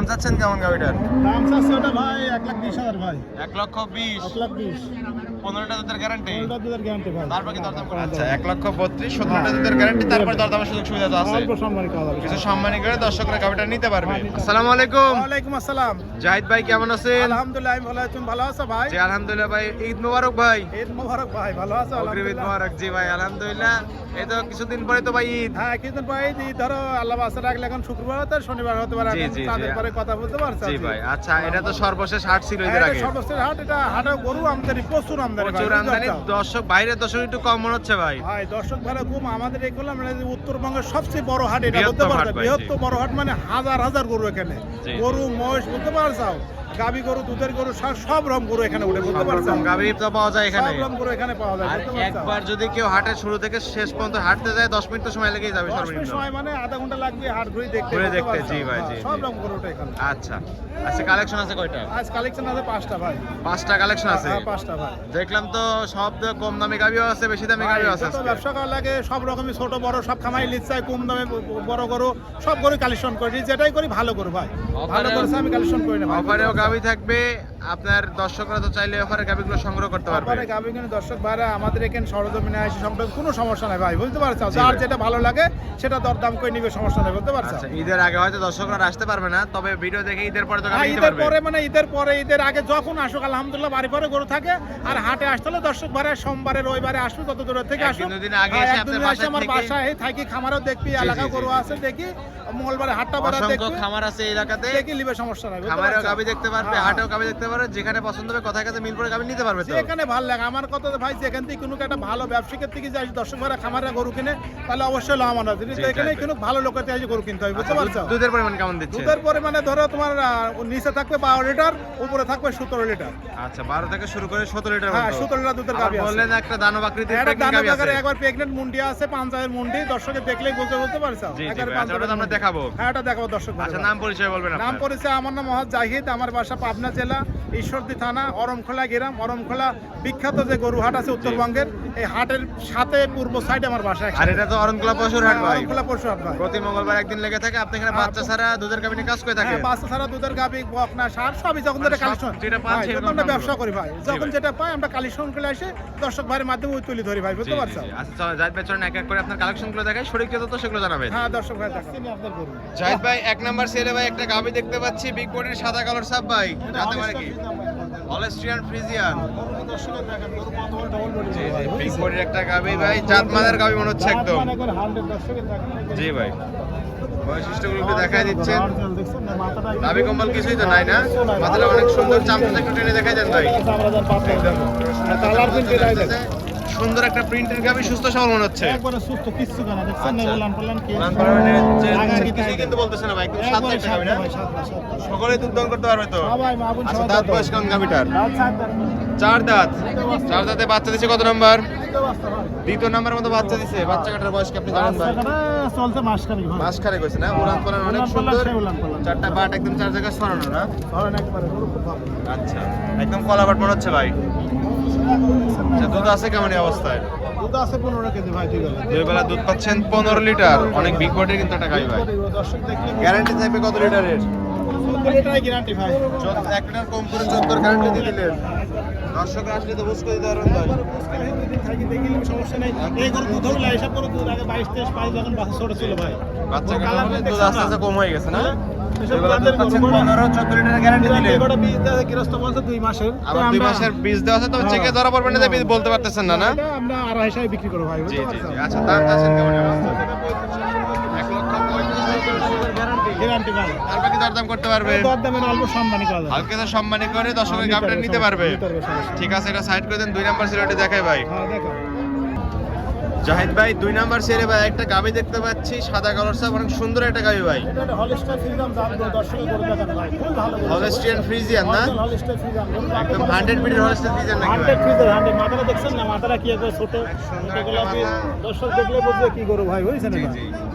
দাম চাচ্ছেন কেমন গাড়িটার? দাম চাচ্ছে ওটা ভাই 1,20,000 ভাই। 1,20,000। 1,20,000 15টা দুধের গ্যারান্টি। 15টা দুধের গ্যারান্টি ভাই। তারপর কি দরদাম করা? আচ্ছা 1,32,000 17টা দুধের গ্যারান্টি, তারপর দরদামের সুযোগ সুবিধা তো আছে। অল্প সম্মানী করা যাবে। কিছু সম্মানী করে দর্শকরা গাড়িটা নিতে পারবে। আসসালামু আলাইকুম। ওয়ালাইকুম আসসালাম। জাহিদ ভাই কেমন আছেন? আলহামদুলিল্লাহ আমি ভালো আছি। তুমি ভালো আছো ভাই? জি আলহামদুলিল্লাহ ভাই। ঈদ মোবারক ভাই। ঈদ মোবারক ভাই। ভালো আছো? অগ্রিম ঈদ আলহামদুলিল্লাহ। মোবারক। জি ভাই আলহামদুলিল্লাহ। এই তো কিছুদিন পরে তো ভাই ঈদ। হ্যাঁ কিছুদিন পরে ঈদ, ধরো আল্লাহ বাসা রাখলে এখন শুক্রবার হতে শনিবার হতে পারে। জি, এখন জি, তাদের জি। পরে কথা বলতে পারছো? জি ভাই। আচ্ছা এটা তো সর্বশেষ হাট ছিল ঈদের আগে। সর্বশেষ হাট, এটা হাটে গরু আমদানি প্রচুর আমদানি ভাই। প্রচুর আমদানি। দর্শক বাইরের দর্শক একটু কম মনে হচ্ছে ভাই। ভাই দর্শক ভালো কম। আমাদের এই করলাম উত্তরবঙ্গের সবচেয়ে বড় হাট, এটা বলতে বৃহত্তম হাট পারছো? ভাই, বৃহত্তম বড় হাট মানে হাজার হাজার গরু এখানে। জি, গরু মহিষ বলতে পারছো, গাবি গরু, দুধের গরু, সব রকম গরু এখানে উঠে বলতে সব পারছো? রকম গাভী তো পাওয়া যায় এখানে। সব রকম গরু এখানে পাওয়া যায় আর বলতে পারছো? একবার যদি কেউ হাটের শুরু থেকে শেষ পর্যন্ত হাঁটতে যায় 10 মিনিট তো সময় লেগেই যাবে 10 মিনিট সর্বনিম্ন। সময় মানে আধা ঘন্টা লাগবে হাট ঘুরে দেখতে। ঘুরে বলতে দেখতে, পারছো? জি ভাই, জি, হ্যাঁ, সব জি। রকম গরু ওঠে এখানে। আচ্ছা আচ্ছা কালেকশন আছে কয়টা? আজ কালেকশন আছে 5টা ভাই। 5টা কালেকশন আছে। হ্যাঁ 5টা ভাই। দেখলাম তো সব তো কম দামি গাভিও আছে, বেশি দামি ভাই, গাভিও আছে যত আজকে। ব্যবসা করা লাগে সব রকমই, ছোট বড় সব খামাই লিচাই, কম দামে বড় গরু সব গরু কালেকশন করি। যেটাই করি ভালো করো ভাই, ভালো করছে আমি কালেকশন করি না ভাই। অফারেও গাভি থাকবে, আপনার দর্শকরা তো চাইলে অফারে গাভিগুলো সংগ্রহ করতে পারবে। তারপরে গাবি কিনে দর্শক ভাইরা আমাদের এখানে সরজমিনে আসে সম্পর্কে কোনো সমস্যা নাই ভাই, বুঝতে পারছো? জি যার ভাই। যেটা ভালো লাগে সেটা দরদাম করে নিবে, সমস্যা নেই, বুঝতে পারছো? আচ্ছা ঈদের আগে হয়তো দর্শকরা আর আসতে পারবে না, তবে ভিডিও দেখে ঈদের পরে তো হ্যাঁ, গাভি নিতে ঈদের পারবে। পরে মানে ঈদের পরে ঈদের আগে যখন আসুক আলহামদুলিল্লাহ বাড়ি পরে গরু থাকে। আর হাটে আসতে হলে দর্শক ভাইরা সোমবারে রবিবারে আসবে, তত দূর থেকে আসুক। একদিন দুদিন আগে হ্যাঁ, এসে একদিন আপনার এসে আমার বাসায় থেকে- বাসায় থাকি, খামারও দেখবি, জি, এলাকা জি, গরু জি। আছে দেখি, মঙ্গলবারে হাটটা বাড়া অসংখ্য দেখবি, খামার আছে এই এলাকাতে, দেখি লিবে, সমস্যা নাই, বুঝতে খামারেও পারছো? গাভি দেখতে পারবে, হ্যাঁ। হাটেও গাভি দেখতে পারবে, যেখানে পছন্দ হবে কথায় কাছে মিল করে গাভি নিতে পারবে তো। যেখানে ভালো লাগে আমার কথা ভাই, যেখান থেকে কোনো একটা ভালো ব্যবসায়ীর থেকে যাই দর্শক ভাইরা খামারে গরু কিনে, তাহলে অবশ্যই লাভবান হবে। যদি জি, এখানে জি। কোনো ভালো লোকের থেকে গরু কিনতে হবে, বুঝতে পারছো? দুধের পরিমাণ কেমন দিচ্ছে? দুধের পরিমাণে ধরো তোমার নিচে থাকবে 12 লিটার, উপরে থাকবে 17 লিটার। আচ্ছা 12 থেকে শুরু করে 17 লিটার হ্যাঁ মতো। 17 লিটার দুধের আবার গাভী আছে। বললেন একটা দানব আকৃতির একটা প্রেগনেন্ট দানা গাভী আছে। বাগারে একবার প্রেগনেন্ট মুন্ডি আছে, পাঞ্জাবের মুন্ডি, দর্শকে দেখলেই বলতে পারছো? জি, জি একবারে ভাই, আচ্ছা, ওটা তো আমরা মুন্ডি। দেখাবো। হ্যাঁ এটা দেখাবো দর্শক আচ্ছা ভাইরা। নাম পরিচয় বলবেন নাম আপনার। পরিচয়, আমার নাম মোহাম্মদ জাহিদ, আমার বাসা পাবনা জেলা ঈশ্বরদী থানা অরমখোলা গ্রাম। অরমখোলা বিখ্যাত যে গরু হাট আছে উত্তরবঙ্গের, এই হাটের সাথে পূর্ব সাইডে আমার বাসা। আর এটা তো অরণকুলা পশুর হাট ভাই। অরমখোলা পরশু হাট ভাই। প্রতি মঙ্গলবার একদিন লেগে থাকে, আপনি এখানে হ্যাঁ, বাচ্চা ছাড়া দুধের গাভী নিয়ে কাজ করে থাকেন। হ্যাঁ, বাচ্চা ছাড়া দুধের গাভী, বকনা, ষাঁড় সবই যখন মানে যেটা সব কালেকশন, যেটা পাচ্ছি যখন এরকম আমরা দাম ব্যবসা বলো। করি ভাই, জি যখন ভাই। যেটা পাই আমরা কালেকশন করে আসে দর্শক ভাইয়ের মাধ্যমে ওই তুলি ধরি ভাই, জি, বুঝতে জি, পারছো? জি। আচ্ছা চলো জাহিদ ভাই চলেন এক এক করে আপনার কালেকশনগুলো দেখাই, শরীর তো সেগুলো জানাবেন। হ্যাঁ দর্শক ভাই দেখছি আপনার গরু। জাহিদ ভাই এক নাম্বার সেলে ভাই একটা গাভী দেখতে পাচ্ছি, বিগ বডির সাদা কালার সাপ ভাই, জানতে পারে কি? Holstein Friesian. দর্শকের দেখেন গরু কত বড় ডবল বডি জি জি ভাই, বিগ বুঝছেন? বডির একটা গাভী ভাই, জাতমানের গাভী মনে হচ্ছে একদম। মানে করে 100 দর্শকের দেখেন। জি ভাই বৈশিষ্ট্যগুলো একটু দেখাই দিচ্ছেন। অরিজিনাল দেখছেন না, মাথাটা একদম- নাভি কম্বল কিছুই তো নাই না, মাথাটা অনেক সুন্দর, চামচা একটু টেনে দেখাই দেন ভাই। আমরা যার পাশে একদম কালার প্রিন্ট এটাই দেখেন। সুন্দর একটা প্রিন্টের গাভী, সুস্থ সবল মনে হচ্ছে। একবারে সুস্থ, কিচ্ছু না, দেখছেন না, আচ্ছা। উলান পালান কি উলান পালানের লাগা কি কিছুই তাই কিন্তু বলতেছে না ভাই, একদম একবারে সাদা একটা গাভী না? সাদা ভাই, সাদা, সাদা। সকলেই দুধ দহন করতে পারবে তো? সবাই মা বোন আচ্ছা সবাই দাঁত দেখো। বয়স কেমন গাভীটার? রাত সাত দাঁত। 4 দাঁত। 4 দাঁতে বাচ্চা দিচ্ছে কত নাম্বার? দ্বিতীয় বাচ্চা ভাই। দ্বিতীয় নাম্বার মতো বাচ্চা দিচ্ছে। বাচ্চা কাটার বয়স কি আপনি জানেন ভাই? বাচ্চাটা চলছে মাসখানেক ভাই। মাস খানেক হয়েছে না? উলান পালান অনেক উলান পালান, সুন্দর, সেই উলান পালান। 4টা বাট একদম 4 জায়গায় সরানো না? ধরেন একবারে গরু খুব ভালো। আচ্ছা একদম কলা বাট মনে হচ্ছে ভাই। আচ্ছা দুধ আছে কেমন এই অবস্থায়? দুধ আছে 15 কেজি ভাই, ঠিক আছে। দুই বেলা দুধ পাচ্ছেন 15 লিটার, অনেক বিগ বডির কিন্তু একটা গাই ভাই। দর্শক দেখলে গ্যারান্টি থাকবে কত লিটারের? 14 লিটারের গ্যারান্টি ভাই। 1 লিটার কম করে 14 গ্যারান্টি দিয়ে দিলেন। দর্শকরা আসলে তো বুঝ করে দিতে পারবেন ভাই। সমস্যা নেই, এই গরু দুধ হবে না, এসব গরু দুধ আগে 22-23 পাই যখন বাচ্চা ছোট ছিল ভাই। বাচ্চা ও কাটা কালার হলে দেখছেন দুধ না? আস্তে আস্তে কম হয়ে গেছে না? এসব দুই বেলা দুধ ব্র্যান্ডের পাচ্ছেন গরু, 15-14 লিটারের গ্যারান্টি দিলেন। এগুলো বীজ দেওয়া গৃহস্থ বলছে 2 মাসের। আবার 2 মাসের বীজ দেওয়া আছে, তবে চেকে ধরা পড়বে না যে বীজ বলতে পারতেছেন না না? এটা আমরা 250 বিক্রি করব ভাই, জি বুঝতে জি পারছেন? জি। আচ্ছা দাম চাচ্ছেন কেমন এই অবস্থা? 1,35,000 গ্যারান্টি। গ্যারান্টি ভাই। আর বাকি দরদাম করতে পারবে? দরদামের অল্প সম্মানী করা যাবে। হালকা তো সম্মানী করে দর্শকের নিতে গাভীটা পারবে, নিতে পারবে। নিতে পারবে, সমস্যা নেই। ঠিক আছে এটা সাইড করে দেন, 2 নাম্বার সিলেটে দেখাই ভাই। হ্যাঁ দেখো। জাহিদ ভাই 2 নাম্বার সিরে ভাই একটা গাভী দেখতে পাচ্ছি, সাদা কালার সাপ, অনেক সুন্দর একটা গাভী ভাই। এটা একটা হলস্টাইন ফ্রিজিয়ান জাত গরু, দর্শকের গরু দেখানো ভাই। খুব ভালো গরু। হলস্টিয়ান ফ্রিজিয়ান না? অরিজিনাল হলস্টাইন ফ্রিজিয়ান গরু। একদম 100 বিটের হলস্টিয়ান ফ্রিজিয়ান নাকি ভাই? 100 ফ্রিজিয়ান, 100 মাথাটা দেখছেন না, মাথাটা কি একবার ছোট, সুন্দর এটা একটা গোলাপি। মাথা। দর্শক দেখলে বুঝবে কি গরু ভাই, বুঝছেন জি এটা? জি।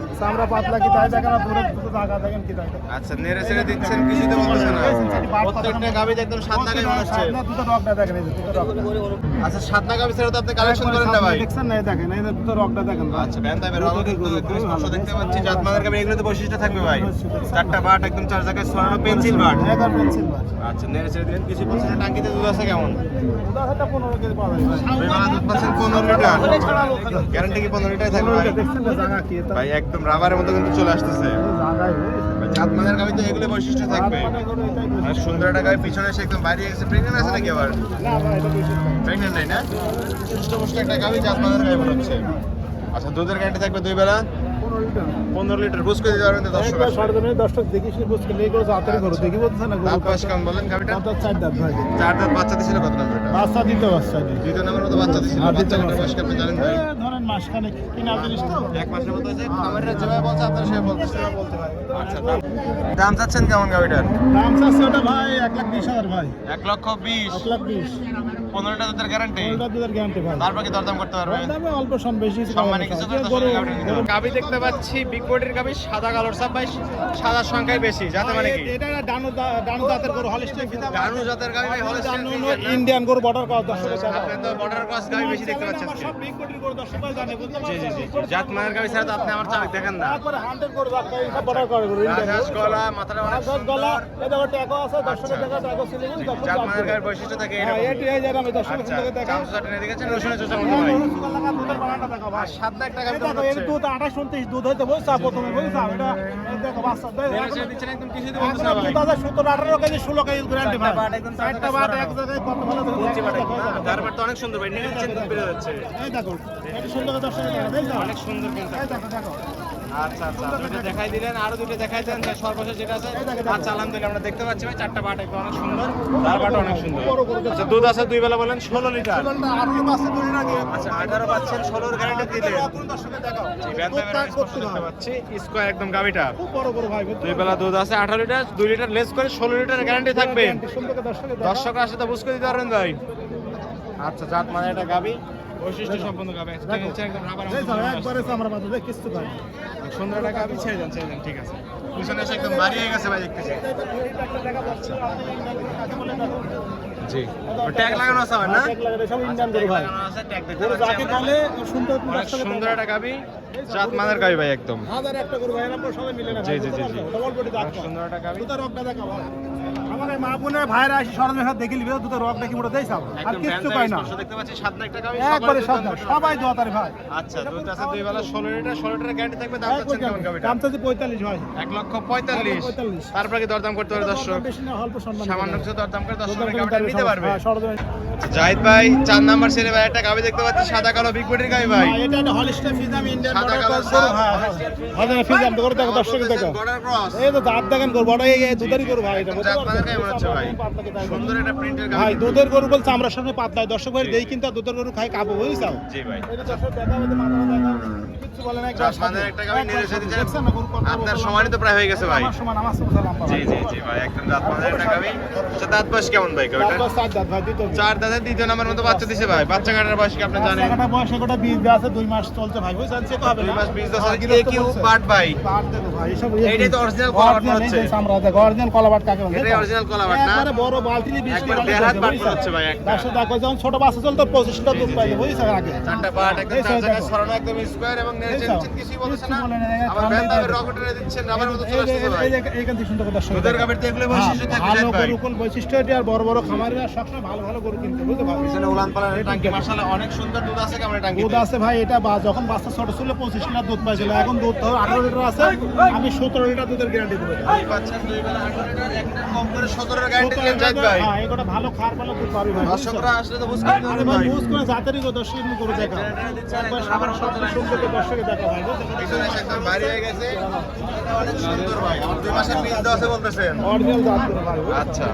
আমরা পাতলা কি তাই দেখেন, দূরে দুটো জায়গা দেখেন কি তাই। আচ্ছা নেড়ে ছেড়ে দিচ্ছেন, কিছু তো বলতেছে না। প্রত্যেকটা গাভী একদম সাদা গাভী মনে হচ্ছে। দুটো রগটা দেখেন, এই যে দুটো রগটা। আচ্ছা সাদা গাভী ছেড়ে তো আপনি কালেকশন করেন না ভাই? দেখছেন না, এই দেখেন এই যে দুটো রগটা দেখেন। আচ্ছা ব্যান টাইপের রগ কিন্তু একদম স্পষ্ট দেখতে পাচ্ছি। জাতমানের গাভী এগুলোতে বৈশিষ্ট্য থাকবে ভাই। চারটা বাট একদম চার জায়গায় ছড়ানো পেন্সিল বাট। একবার পেন্সিল বাট। আচ্ছা নেড়ে ছেড়ে দিলেন, কিছু বলছেন না। টাঙ্কিতে দুধ আছে কেমন? 15 কেজি পাওয়া যায়। দুই বেলা দুধ পাচ্ছেন 15 লিটার। গ্যারান্টি কি 15 লিটার থাকবে ভাই? দেখছেন না জায়গা কি এটা? ভাই একদম রাবারের মতো কিন্তু চলে আসতেছে। জায়গায় ভাই জাতমানের গাভী তো এগুলো বৈশিষ্ট্য থাকবে। আর সুন্দর একটা গাভী পিছনে এসে একদম বাইরে গেছে। প্রেগন্যান্ট আছে নাকি আবার? না ভাই, এটা বেশি না। প্রেগন্যান্ট নাই না? সুস্থ পুষ্ট একটা গাভী, জাতমানের গাভী মনে হচ্ছে। আচ্ছা দুধের গ্যারান্টি থাকবে দুই বেলা 15 লিটার। 15 লিটার। বুঝ করে দিতে পারবেন তো দর্শক? একবার সরজনে 10টা দেখিস নি, বুঝ করলে এগুলো জাতের গরু দেখি বলতেছ না গরু। দাঁত বয়স কেমন বলেন গাভীটা? দাঁত 4 দাঁত ভাই। চার দাঁত। বাচ্চা দিছিল কত নম্বর এটা? বাচ্চা দিতে বাচ্চা দিতে। দ্বিতীয় নম্বর মতো বাচ্চা দিছিল। আর দ্বিতীয় বাচ্চাটার বয়স কেমন জানেন ভাই? ধরেন মাসখানেক কিনা জিনিস তো। এক মাসের মতো হয়েছে। খামারিরা যেভাবে বলছে আপনারা সেভাবে বলতেছেন। বলতে ভাই। আচ্ছা দাম চাচ্ছেন কেমন গাভীটার? দাম চাচ্ছে ওটা ভাই 1,20,000 ভাই। 1,20,000। 1,20,000 15টা দুধের গ্যারান্টি। ওটা দুধের গ্যারান্টি ভাই। তারপর কি দরদাম করতে পারবে? দামে অল্প সম বেশি কিছু সম্মানে কিছু করে গরু গাভী দেখতে পাচ্ছি। বিগ বডির গাভী, সাদা কালোর সাপ ভাই। সাদার সংখ্যাই বেশি। যাতে মানে কি? এটা ডানু জাতের গরু হলিস্টিয়ান ফিজাম। ডানু জাতের গাভী ভাই, হলস্টাইন ফ্রিজিয়ান না? ইন্ডিয়ান গরু বর্ডার ক্রস দর্শক আপনি তো বর্ডার ক্রস গাভী বেশি দেখতে পাচ্ছেন আজকে। সব বিগ বডির গরু দর্শক ভাই জানে, বুঝতে জি জি জি পারছেন? জাতমানের গাভী ছাড়া তো আপনি আমার চালক দেখেন না। তারপরে 100 গরু জাত ভাই সব বর্ডার করে গরু ইন্ডিয়ান রাজহাঁস গলা, মাথাটা অনেক রাজহাঁস গলা, এই দেখো ট্যাগও আছে, দর্শকের দেখা ট্যাগও ছিল বুঝলি দর্শক জাতমানের গাভীর বৈশিষ্ট্য থাকে হ্যাঁ, এরকম। এটি এই যে আমি দর্শকের আচ্ছা থেকে দেখা চামচা টেনে দেখেছেন রসুনের চোচা মতো ভাই। দুধের বানানটা দেখো ভাই। আর সাদা একটা গাভী এই দেখো, এর দুধ 28 29 দুধ হইতে বলছা প্রথমে বলছা এটা এই দেখো বাচ্চা দেয় নেড়ে চেড়ে দিচ্ছেন একদম, কিছুই তো বলতেছে না ভাই। 17-18 কেজি 16 কেজি গ্যারান্টি ভাই। বাট একদম চারটা বাট এক জায়গায় কত ভালো বলছি বাট একদম না, ধারবার তো অনেক সুন্দর ভাই। নেড়ে দিচ্ছেন দুধ বের হচ্ছে। এই দেখো এটা সুন্দর দর্শক দেখা দেই না অনেক সুন্দর কিন্তু। এই দেখো দেখো আচ্ছা আচ্ছা দুটো দেখাই দিলেন, আরো দুটো দেখাই দেন। যে সর্বশেষ যেটা আছে আচ্ছা আলহামদুলিল্লাহ আমরা দেখতে পাচ্ছি ভাই। চারটা বাট একদম অনেক সুন্দর, ধারবারটা অনেক সুন্দর। আচ্ছা দুধ আছে দুই বেলা বলেন 16 লিটার। 18 পাঁচে দুই আগে আচ্ছা 18 পাচ্ছেন, 16 এর গ্যারান্টি দিলেন। দর্শকে দেখাও জি ব্যান্ডামের অনেক স্পষ্ট দেখতে পাচ্ছি। স্কয়ার একদম গাবিটা খুব বড় বড় ভাই দুই বেলা দুধ আছে 18 লিটার, 2 লিটার লেস করে 16 লিটার গ্যারান্টি থাকবে। সুন্দর দর্শকে দেখাও। দর্শকরা আসলে তো বুঝতে দিতে পারবেন ভাই। আচ্ছা জাত মানে এটা গাবি, বৈশিষ্ট্য সম্পন্ন গাবি। একদম রাবার এই দেখো একবারে আমরা মাথা দেখ কিছু ভাই। সুন্দর একটা গাবি। ছেড়ে দেন ঠিক আছে। পিছনে এসে একদম বাড়ি হয়ে গেছে ভাই দেখতেছি। জি ট্যাগ লাগানো আছে ভাই না? ট্যাগ লাগানো সব ইন্ডিয়ান গরু ভাই। লাগানো আছে, ট্যাগ দেখতে গরু পাচ্ছি যাকে আমরা। বলে সুন্দর অনেক সুন্দর একটা গাবি, জাত মানের গাবি ভাই একদম। হাজার একটা গরু ভাই আমরা সবাই মিলে না জি, জি, জি, জি। ডবল বডি দাগ অনেক সুন্দর একটা গাবি। দুটো রকটা দেখা ভাই। আমার এই মা বোনের ভাইরা আসি সরজনে হাত দেখি লিবে দুটো রক দেখি মোটা দেই সব আর একদম কিচ্ছু ব্যান্ড পাই না। স্পর্শ দেখতে পাচ্ছি। সাদা একটা গাবি, একবারে দুধ সাদা দাম করতে সবাই পারবে। দোয়াতারি ভাই। আচ্ছা দুধ আছে দুই বেলা 16 লিটার, 16 লিটার গ্যারান্টি থাকবে। দাম চাচ্ছেন কেমন গাবিটা? দাম চাচ্ছি 45 ভাই। 1,45,000। 45 তারপরে কি দরদাম করতে পারে দর্শক? বেশি না অল্প সম্মান সামান্য কিছু দরদাম করে দর্শকের গাবিটা নিতে পারবে। হ্যাঁ, সরজনে জাহিদ ভাই 4 নাম্বার সেরে ভাই একটা গাবি দেখতে পাচ্ছি, সাদা কালো বিগ বডির গাবি ভাই। ভাই এটা একটা হলিস্টাইন ফিজাম ইন্ডিয়ান সাদা বর্ডার কালার ক্রস সাপ, হ্যাঁ হ্যাঁ ফিজাম করে দেখো দর্শকে দেখো। Border cross. এই তো দাঁত দেখেন গরু বড় এই দুধারি গরু ভাই এটা বুঝতে জাত মানের গাবি মনে হচ্ছে ভাই। পারছেন? সুন্দর একটা প্রিন্টের ভাই গাবি। দুধের গরু বলছে আমরা সামনে পাতলা দর্শক ভাই দেই কিন্তু দুধের গরু খাই কাবো বুঝছাও। জি ভাই। এটা দর্শক দেখা হবে মাথা দেখা কিছু বলে না জাত মানের একটা গাবি নিয়ে এসে দিয়েছেন। দেখছেন না গরু কত আপনার সমানই তো প্রায় হয়ে গেছে ভাই। আমার সমান আমার সমান সালাম জি জি জি ভাই একদম জাত মানের একটা গাবি। আচ্ছা দাঁত বয়স কেমন ভাই গাবিটা? তারপর সাত দাঁত ভাই দিত 4 দাঁতের দ্বিতীয় নাম্বার মতো বাচ্চা দিছে ভাই। বাচ্চা কাটার বয়স কি আপনি জানেন? একটা বয়স একটা বীজ দেওয়া আছে 2 মাস চলছে ভাই বুঝছেন চেক হবে 2 না মাস 20 বছর কি কি বাট ভাই। বাট দেখো ভাই এসব এইটাই তো অরিজিনাল কলাবাট মনে হচ্ছে। আমরা দেখো অরিজিনাল কলাবাট কাকে বলে এটাই অরিজিনাল কলাবাট না? একবারে বড় বালতি নিয়ে 20 একবার লিটার দেড় হাত বাট বুঝছেন? হচ্ছে ভাই একটা। দর্শক দেখো যখন ছোট বাচ্চা চলতো 25 লিটার দুধ পাইলে বুঝছেন আগে চারটা বাট একদম এই চার সাইড জায়গায় দেখো। ছড়ানো একদম স্কয়ার এবং নেড়ে এই চেড়ে সব। কিছুই বলছে কিচ্ছু না। বলে না, আবার ঠান্ডায় ব্যান্ড দামের দেখো। রকেটে দিচ্ছেন রাবার মতো এই চলে যে আসছে ভাই। এইখান থেকে সুন্দর দর্শক দুধের দেখো। গাবির তো এগুলো বৈশিষ্ট্য থাকবে ভালো জাহিদ ভাই। গরু কোন বৈশিষ্ট্য এটি আর বড় বড় খামারিরা সবসময় ভালো ভালো গরু কিনতে বুঝতে পারছো পিছনে উলান পালানের টাঙ্কি মাশাআল্লাহ অনেক সুন্দর দুধ আছে কেমন টাঙ্কি? দুধ আছে ভাই এটা যখন বাচ্চা ছোট ছিল 25 লিটার দুধ পাইছিল এখন দুধ তো 18 লিটার আছে আমি 17 লিটার দুধের গ্যারান্টি দেবো পাচ্ছেন দুই বেলা 18 লিটার এক লিটার কম করে 17 এর গ্যারান্টি দিলেন জাহিদ ভাই। হ্যাঁ এটা ভালো খার ভালো দুধ পাবি ভাই দর্শকরা আসলে তো বুঝতে আরে পারবেন ভাই ভাই। বুঝ করে জাতেরই গো দর্শক করে দেখা একবার সাবার সব সুন্দর করে দর্শকে দেখা ভাই পিছনে এসে একদম বাইরে হয়ে গেছে। অনেক সুন্দর ভাই। আমার 2 মাসের বীজ দেওয়া আছে বলতেছেন। অরিজিনাল জাত করে ভাই আচ্ছা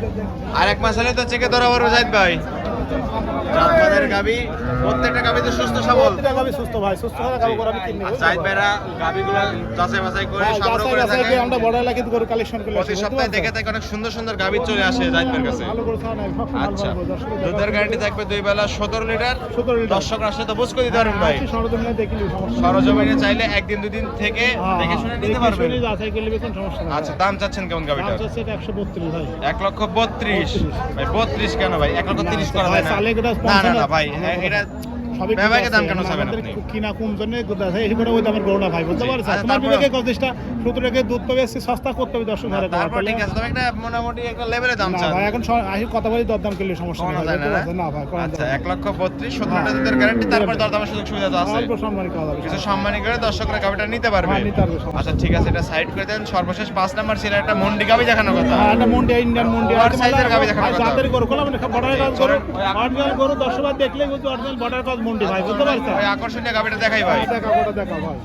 আর এক মাস হলে তো চেকে ধরা পড়বে জাহিদ ভাই। জাতমানের গাবি, প্রত্যেকটা গাবি তো সুস্থ সবল। প্রত্যেকটা গাবি সুস্থ ভাই, সুস্থ হলে গাবি করে আমি কিনবো। আর জাহিদ ভাইরা গাবিগুলো যাচাই বাছাই করে সংগ্রহ করে থাকে। আমরা বড় এলাকা কিন্তু গরু কালেকশন করে প্রতি সপ্তাহে দেখে থাকে অনেক সুন্দর সুন্দর গাবি চলে আসে জাহিদ ভাইয়ের কাছে। ভালো করে খাওয়া নাই, সব আচ্ছা, ভালো দর্শক দুধের গ্যারান্টি থাকবে 2 বেলা 17 লিটার। 17 লিটার। দর্শকরা আসলে তো বুঝ করে দিতে পারবেন ভাই। সরজমিনে দেখিলে সমস্যা নেই। সরজমিনে চাইলে একদিন দুদিন থেকে দেখে শুনে নিতে পারবেন। দেখে শুনে যাচাই করলে বেতন সমস্যা নেই। আচ্ছা, দাম চাচ্ছেন কেমন গাবিটা? দাম চাচ্ছে এটা 132 ভাই। 1,32,000 ভাই। 32 কেন ভাই? 1,30,000 করা যায় না? চালে এটা না না না 55 ভাই, এটা সবই ব্যবহারিক দাম কেন চাবেন আমাদের আপনি? কিনা কম জন্য এই করে ওই দামের গরুটা ভাই বলতে পারছ। আচ্ছা, তোমার তারপর- বিবেকে কতটা 17 টাকা দুধ পাবে, সস্তা করতে হবে 10 টাকা। তারপর ঠিক আছে, তবে একটা মোটামুটি একটা লেভেলের দাম না চান। ভাই, এখন আসি কথা বলি দরদাম করলে সমস্যা নেই কমানো ভাই, যায় না, বলতে পারছো? না ভাই, কমানো আচ্ছা, যায় না। 1,32,000 17টা দুধের গ্যারান্টি, তারপর দরদামের সুযোগ সুবিধা তো আছে। অল্প সম্মানী করা যাবে। কিছু সম্মানী করে দর্শকরা গাবিটা নিতে পারবে। হ্যাঁ, নিতে পারবে, সমস্যা আচ্ছা ঠিক আছে, এটা সাইড করে দেন। সর্বশেষ 5 নাম্বার ছিল একটা মন্ডি গাবি দেখানোর কথা। হ্যাঁ, এটা মুন্ডি, ইন্ডিয়ান মুন্ডি ওভার সাইজের গাবি দেখানোর কথা। জাতের গরু কোলা মানে বর্ডার কাজ গরু, অরিজিনাল গরু 10 বার দেখলেই বুঝতে অরিজিনাল বর্ডার কাজ মুন্ডি ভাই, বুঝতে পারছো? ওই আকর্ষণীয় গাবিটা দেখাই ভাই। দেখা ওটা দেখা ভাই।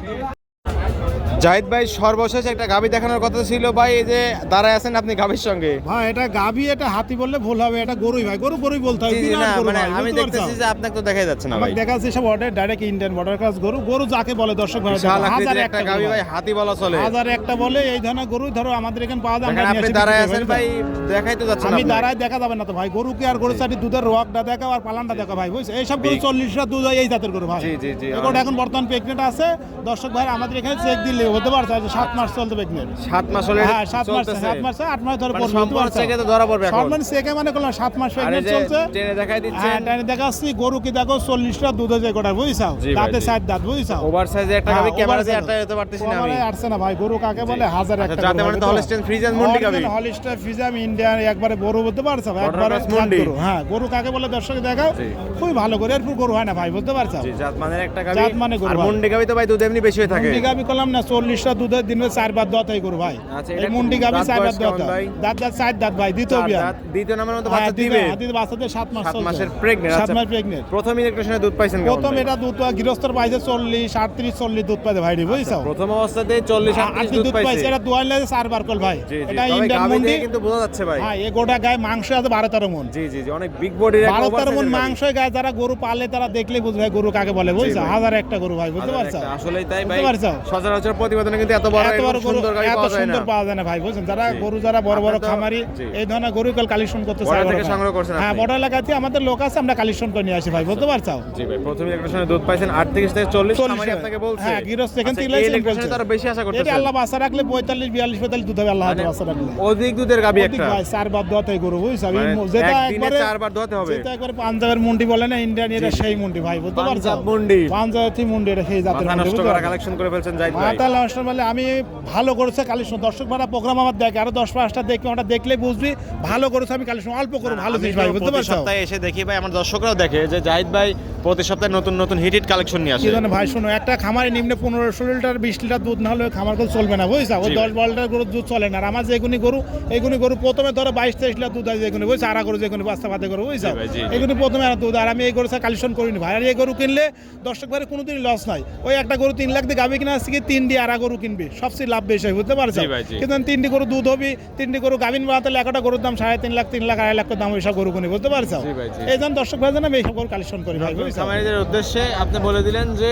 জাহিদ ভাই, সর্বশেষ একটা গাবি দেখানোর কথা ছিল ভাই, এই যে দাঁড়ায় আছেন আপনি গাবির সঙ্গে। ভাই এটা গাবি, এটা হাতি বললে ভুল হবে, এটা গরুই ভাই, গরুই বলতে হবে। জি জি, বিরাট না গরু মানে ভাই, আমি বুঝতে পারছো? দেখতেছি যে আপনাকে তো দেখাই যাচ্ছে না ভাই। আমাকে দেখা যাচ্ছে সব order direct Indian border cross গরু যাকে বলে দর্শক ভাই, বিশাল আকৃতির হাজার একটা গাবি ভাই, হাতি বলা চলে। হাজার একটা বলে এই ধরনের গরুই ধরো আমাদের এখানে পাওয়া যায়। আমরা দেখেন নিয়ে আপনি আসি দাঁড়ায় বিক্রি আছেন করি, ভাই, দেখাই তো যাচ্ছে না আমি আপনাকে। দাঁড়ায় দেখা যাবে না তো ভাই, গরুকে আর গরু চাটি দুধের রোয়াকটা দেখা আর পালানটা দেখা ভাই, বুঝছো? এইসব গরু 40টা দুধ হয় এই জাতের গরু ভাই। জি জি জি, এগুলো এখন বর্তমান প্রেগনেন্ট আছে দর্শক ভাই, আমাদের এখানে চেক দিলে হতে পারছে 7 মাস চলতে প্রেগনেন্ট। 7 মাস হলে হ্যাঁ 7 মাস, চলতেছে। 7 মাস 8 মাস ধরে মানে পড়বে, সম্পূর্ণ বুঝতে পারছো? চেকে তো ধরা পড়বে এখন। সম্পূর্ণ চেকে মানে করলাম 7 মাস আর এই প্রেগনেন্ট যে চলছে। টেনে দেখাই দিচ্ছেন, হ্যাঁ টাইনে দেখাচ্ছি গরু কি দেখো 40টা দুধ হয়ে যায় গোটা, বুঝছো? জি ভাই, দাঁতে জি। 7 দাঁত, বুঝছো? ওভার সাইজে একটা হ্যাঁ, গাবি ক্যামেরা দিয়ে oversize। একটা যেতে পারতেছি না আমি। ওভারে আসছে না ভাই, গরু কাকে বলে হাজার আচ্ছা, একটা যাতে মানে তো হলস্টেইন ফ্রিজিয়ান মুন্ডি গাবি। হলিস্টার ফিজাম ইন্ডিয়ান একবারে বড় বলতে পারছো ভাই, Border একবারে cross মুন্ডি। গরু। হ্যাঁ, গরু কাকে বলে দর্শক দেখাও, জি। খুবই ভালো করে এরপর গরু হয় না ভাই, বুঝতে পারছো? জি, জাতমানের একটা গাবি। জাত মানে গরু আর ভাই। মুন্ডি গাবি তো ভাই দুধ এমনি বেশি হয়ে থাকে। মুন্ডি গাবি করলাম না 40টা দুধের দিনে 4 বার দত এই গরু ভাই। আচ্ছা, এই এটা মুন্ডি গাবি দাঁত 4 বার বয়স কেমন দত, ভাই? দাঁত 4 দাঁত ভাই, দ্বিতীয় বিয়া। দ্বিতীয় নাম্বারের মতো বাচ্চা দিবে। দিবে বাচ্চাদের 7 মাস 7 চলছে। মাসের প্রেগনেন্ট। 7 মাস প্রেগনেন্ট। প্রথম ইলেকট্রিশনে দুধ পাইছেন কেমন প্রথম ভাই? এটা দুধ গৃহস্থর পাইছে 40 38 40 দুধ পাইছে ভাই, বুঝছো? প্রথম অবস্থাতে 40 38 দুধ পাইছে। এটা দুয়াইলে 4 বার কল ভাই। জি জি, এটা তবে ইন্ডিয়ান গাবি মুন্ডি। দেখে কিন্তু বোঝা যাচ্ছে ভাই। হ্যাঁ, এই গোটা গায়ে মাংস আছে 12-13 মণ। জি জি জি, অনেক বিগ বডির একটা 12-13 মণ oversize-এর গাবি। মাংস গায়ে যারা গরু পালে তারা দেখলে বুঝবে ভাই গরু কাকে বলে, বুঝছো? ভাই। হাজার একটা গরু ভাই, বুঝতে হাজার পারছো? একটা, আসলেই তাই ভাই। বুঝতে পারছো? সচরাচর প্রতিবেদনে কিন্তু এত বড় এত বড় এরকম গরু সুন্দর গাবি এত পাওয়া যায় না। সুন্দর পাওয়া যায় না ভাই, বুঝছেন? যারা জি। গরু যারা বড় বড় আপনার তো- খামারি জি। এই ধরনের গরু কালেকশন করতে চায়। বর্ডার বড় থেকে ভাই। সংগ্রহ করছেন হ্যাঁ, আপনি? বর্ডার এলাকাতে আমাদের লোক আছে, আমরা কালেকশন করে নিয়ে আসি ভাই, বুঝতে পারছো? জি ভাই, প্রথম ইলেকট্রিশনে দুধ পাইছেন 38 থেকে 40 খামারি আপনাকে বলছে। হ্যাঁ, গৃহস্থ এখান আচ্ছা, থেকে এই লাইসেন্স ইলেকট্রিশনে বলছে। তো আরো বেশি আশা এটা করতেছেন। আল্লাহ বাসা রাখলে 45 42 45 দুধ হবে, আল্লাহ মানে বাসা রাখলে। অধিক দুধের গাবি অধিক একটা। ভাই 4 বার দোয়াতে গরু, বুঝছো? মানে যেটা একদিনে একবারে 4 বার ধোয়াতে হবে। যেটা একবারে পাঞ্জাবের মুন্ডি বলে না ইন্ডিয়ান, এটা সেই মুন্ডি ভাই, বুঝতে পারছো? পাঞ্জাব মুন্ডি। পাঞ্জাবি মুন্ডি, এটা সেই জাতের মাথা মুন্ডি, নষ্ট বুঝতে করা পারছো? কালেকশন করে ফেলছেন জাহিদ ভাই। মাথা নষ্ট বলে আমি ভালো করেছে কালেকশন, দর্শক ভাড়া প্রোগ্রাম আমার দেখে আরো 10-5টা দেখবে, ওটা দেখলে বুঝবি ভালো করেছে আমি কালেকশন, অল্প করে ভালো আমি জিনিস তো ভাই, বুঝতে প্রতি পারছো? সপ্তাহে এসে দেখি ভাই, আমার দর্শকরাও দেখে যে জাহিদ ভাই প্রতি সপ্তাহে নতুন নতুন হিট কালেকশন নিয়ে কি আসে। জানো ভাই, শোনো, একটা খামারে নিম্নে 15-16 লিটার 20 লিটার দুধ না হলে খামার করে চলবে না, বুঝছো? ও জি 10-12 লিটার গরুর দুধ চলে না। আর আমার যেগুনি গরু এইগুনি গরু প্রথমে ধরো 22-23 লিটার দুধ হয়, যেগুনি বুঝছো? আড়া গরু যেগুনি বাচ্চা পাতে গরু, বুঝছো? জি ভাই, জি, জি। এগুনি প্রথমে আর দুধ, আর আমি এই গরু কালেকশন করিনি ভাই। আর এই গরু কিনলে দর্শক ভাই কোনোদিনই লস নাই। ওই একটা গরু 3 লাখ দিয়ে গাবি কিনা আসছে কি 3 দিয়ে আড়া গরু কিনবে, সবচেয়ে লাভ বেশি হয়, বুঝতে পারছো? জি ভাই, জি। কিন্তু 3টি গরু দুধ হবে, 3টি গরু গাভিন বানাতে একটা গরুর দাম 3.5 লাখ 3 লাখ 2.5 লাখ দাম ওইসব গরু কিনে, বুঝতে পারছো? জি ভাই, জি। এই জন্য দর্শক ভাই জানা আমি এইসব গরু কালেকশন করি ভাই, বুঝছো? খামারিদের উদ্দেশ্যে আপনি বলে দিলেন যে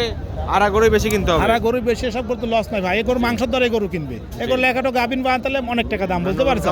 আড়া গরুই বেশি কিনতে হবে। আড়া গরু বেশি, এসব করতে লস নাই ভাই। এই গরু মাংসের দরে গরু কিনবে, এই গরু লেখাটা গাভিন বানাতে অনেক টাকা দাম, বুঝতে পারছো?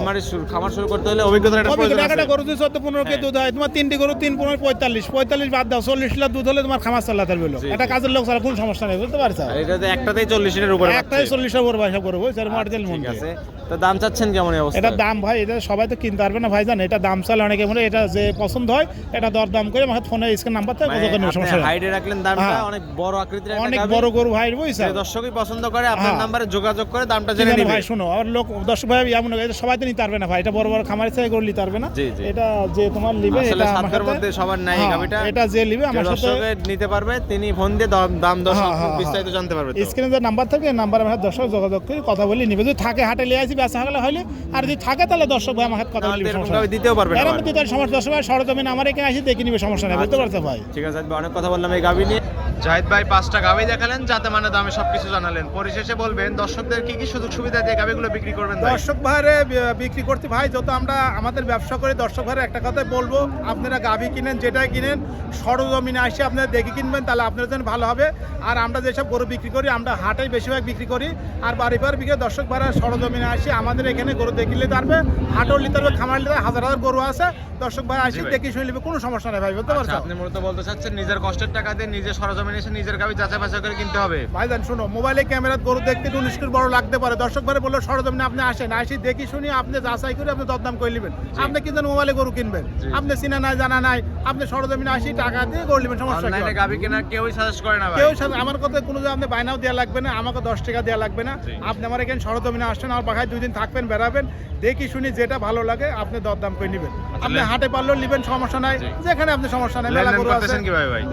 খামার শুরু করতে হলে অভিজ্ঞতার একটা প্রয়োজন আছে। একটা গরু 14-15 কে দুধ হয়, তোমার 3টি গরু 3-15 45 বাদ দাও, 40 লিটার দুধ হলে তোমার খামার চালাতে পারবে। জি, এটা জি। কাজের লোক ছাড়া কোনো সমস্যা নেই, বুঝতে পারছো? আর এটাতে একটাতেই 40 এর উপরে একটাই পাচ্ছে। 40 এর উপর ভাই সব গরু, বুঝছো? মার্কেল ঠিক মন্ডি। আছে, তো দাম চাচ্ছেন কেমন এই অবস্থা? এটা দাম ভাই, এটা সবাই তো কিনতে পারবে না ভাই, জান? এটা দাম চালে অনেকে মনে, এটা যে পছন্দ হয় এটা দর দাম করে আমাকে ফোনে স্ক্রিন নাম্বার থেকে যোগাযোগ করে সমস্যা নেই। হাইডে রাখলেন দামটা, হ্যাঁ। অনেক বড় আকৃতির একটা অনেক গাভী। বড় গরু ভাই, বুঝছো? যে দর্শকই পছন্দ করে আপনার হ্যাঁ। নাম্বারে যোগাযোগ করে দামটা কি জেনে জানো নিবে। ভাই, শোনো, আর লোক দর্শক ভাই এমন এটা সবাই তো নিতে পারবে না ভাই, এটা বড় বড় খামারের থেকে গরু নিতে পারবে না। জি, জি। এটা যে তোমার লিবে, আসলে এটা আমার সাধ্যের সাথে- মধ্যে সবার নাই এই হ্যাঁ, গাভীটা। এটা যে লিবে যে আমার সাথে দর্শকের নিতে পারবে তিনি ফোন দিয়ে দাম দর হ্যাঁ, হ্যাঁ, বিস্তারিত জানতে পারবে তো। স্ক্রিনে যে নাম্বার থাকে এই নাম্বারে আমার সাথে দর্শক যোগাযোগ করে কথা বলি নিবে। যদি থাকে হাটে লিয়ে আসি বেচা হলে হলে, আর যদি থাকে তাহলে দর্শক ভাই আমার সাথে কথা তাহলে বলি, এরকম সমস্যা গাভী দিতেও পারবেন এর আবার। মধ্যে তার সমস্যা, দর্শক ভাই সরজমিন আমার এখানে আসি দেখে নিবে, সমস্যা নেই, বুঝতে পারছো ভাই? ঠিক আছে, আজকে অনেক কথা বললাম এই গাভী নিয়ে। জাহিদ ভাই 5টা গাভী দেখালেন, যাতে মানে দামে সবকিছু জানালেন। পরিশেষে বলবেন দর্শকদের কি কি সুযোগ সুবিধা দিয়ে গাভীগুলো বিক্রি করবেন ভাই? দর্শক ভাইরে বিক্রি করতে ভাই, যত আমরা আমাদের ব্যবসা করি, দর্শক ভাইরে একটা কথাই বলবো, আপনারা গাভী কিনেন, যেটাই কিনেন সরজমিনে আসে আপনারা দেখে কিনবেন, তাহলে আপনাদের জন্য ভালো হবে। আর আমরা যেসব গরু বিক্রি করি, আমরা হাটেই বেশিরভাগ বিক্রি করি। আর বাড়ি বিক্রি দর্শক ভাইরা সরজমিনে আসে আমাদের এখানে গরু দেখিলে পারবে, হাটও নিতে পারবে, খামার নিতে হাজার হাজার গরু আছে, দর্শক ভাই আসে দেখে শুনে নেবে, কোনো সমস্যা নেই ভাই, বুঝতে পারছো? আপনি মূলত বলতে চাচ্ছেন নিজের কষ্টের টাকা দিয়ে নিজের সরজমিনে এসে নিজের গাভী যাচাই বাছাই করে কিনতে হবে। ভাইজান শুনো, মোবাইলে ক্যামেরা গরু দেখতে 19 ফুট বড় লাগতে পারে, দর্শক ভাই বললো সরজমিনে আপনি আসেন, আসি দেখি শুনি আপনি যাচাই করে আপনি দরদাম করে নেবেন। আপনি কিন্তু মোবাইলে গরু কিনবেন, আপনি চিনা নাই জানা নাই, আপনি সরজমিনে আসি টাকা দিয়ে গরু নেবেন, সমস্যা কি? অনলাইনে গাভী কেনার কেউই সাজেস্ট করে না ভাই। কেউ আমার কথা কোনো যে আপনি বাইনাও দেওয়া লাগবে না, আমাকে 10 টাকা দেওয়া লাগবে না। আপনি আমার এখানে সরজমিনে আসছেন, আমার বাসায় 2 দিন থাকবেন, বেড়াবেন, দেখি শুনি যেটা ভালো লাগে আপনি দরদাম করে নেবেন। আপনি হাটে পারলেও নেবেন, সমস্যা নাই, যেখানে আপনি সমস্যা নাই। মেলা গরু আছে,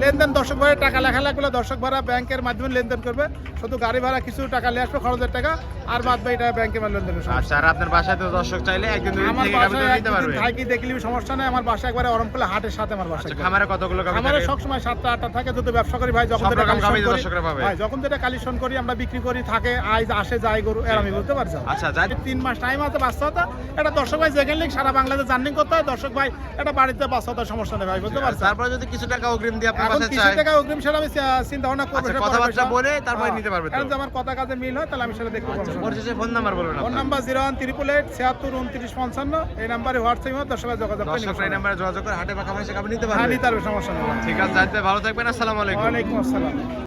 লেনদেন দর্শক ভাড়া টাকা লেখা লাগবে, দর্শক ভাড়া ব্যাংকের মাধ্যমে লেনদেন করবে, শুধু গাড়ি ভাড়া কিছু টাকা নিয়ে আসবে, খরচের টাকা, আর বাদ বাকি টাকা ব্যাংকে লেনদেন। আচ্ছা, আর আপনার বাসায় তো দর্শক চাইলে একদিন দুই দিন আমার থেকে গাভী বাসায় নিতে পারবে। থাকি দেখলি সমস্যা নাই, আমার বাসা একবারে অরমখোলা হাটের সাথে আমার বাসা। খামারে কতগুলো গাভী আমাদের থাকে? সবসময় 7টা 8টা থাকে, যদি ব্যবসা করি ভাই, যখন সব যেটা রকম গাভী কালেকশন করি দর্শকরা পাবে। ভাই, যখন যেটা কালেকশন করি আমরা বিক্রি করি, থাকে আজ আসে যায় গরু, এর আমি বলতে পারছি। আচ্ছা, যাই 3 মাস টাইম আছে বাচ্চাটা, এটা দর্শক ভাই যেখানে লিখ সারা বাংলাদেশ জার্নি করতে হয়, দর্শক ভাই এটা বাড়িতে বাচ্চাটার সমস্যা নেই ভাই, বুঝতে পারছেন? তারপর যদি কিছু টাকা অগ্রিম দিয়ে আপনার এখন কাছে কিছু চাই, টাকা অগ্রিম সেটা আমি চিন্তা ভাবনা করব, আচ্ছা, সেটা কথাবার্তা বলে তারপরে নিতে পারবে তো? কারণ আমার কথা কাজে মিল হয়, তাহলে আমি সেটা দেখতে পাবো। পরিশেষে ফোন নাম্বার বলবেন ফোন আপনার। নাম্বার 01888 76 29 55, এই নাম্বারে হোয়াটসঅ্যাপে দর্শক ভাই যোগাযোগ করে দর্শকরা এই নাম্বারে যোগাযোগ করে হাটে বা খামারে এসে গাভী নিতে হ্যাঁ, পারবে। নিতে পারবে, সমস্যা নেই। ঠিক আছে, যাইতে ভালো থাকবেন। আসসালামু আলাইকুম। ওয়ালাইকুম আসসালাম।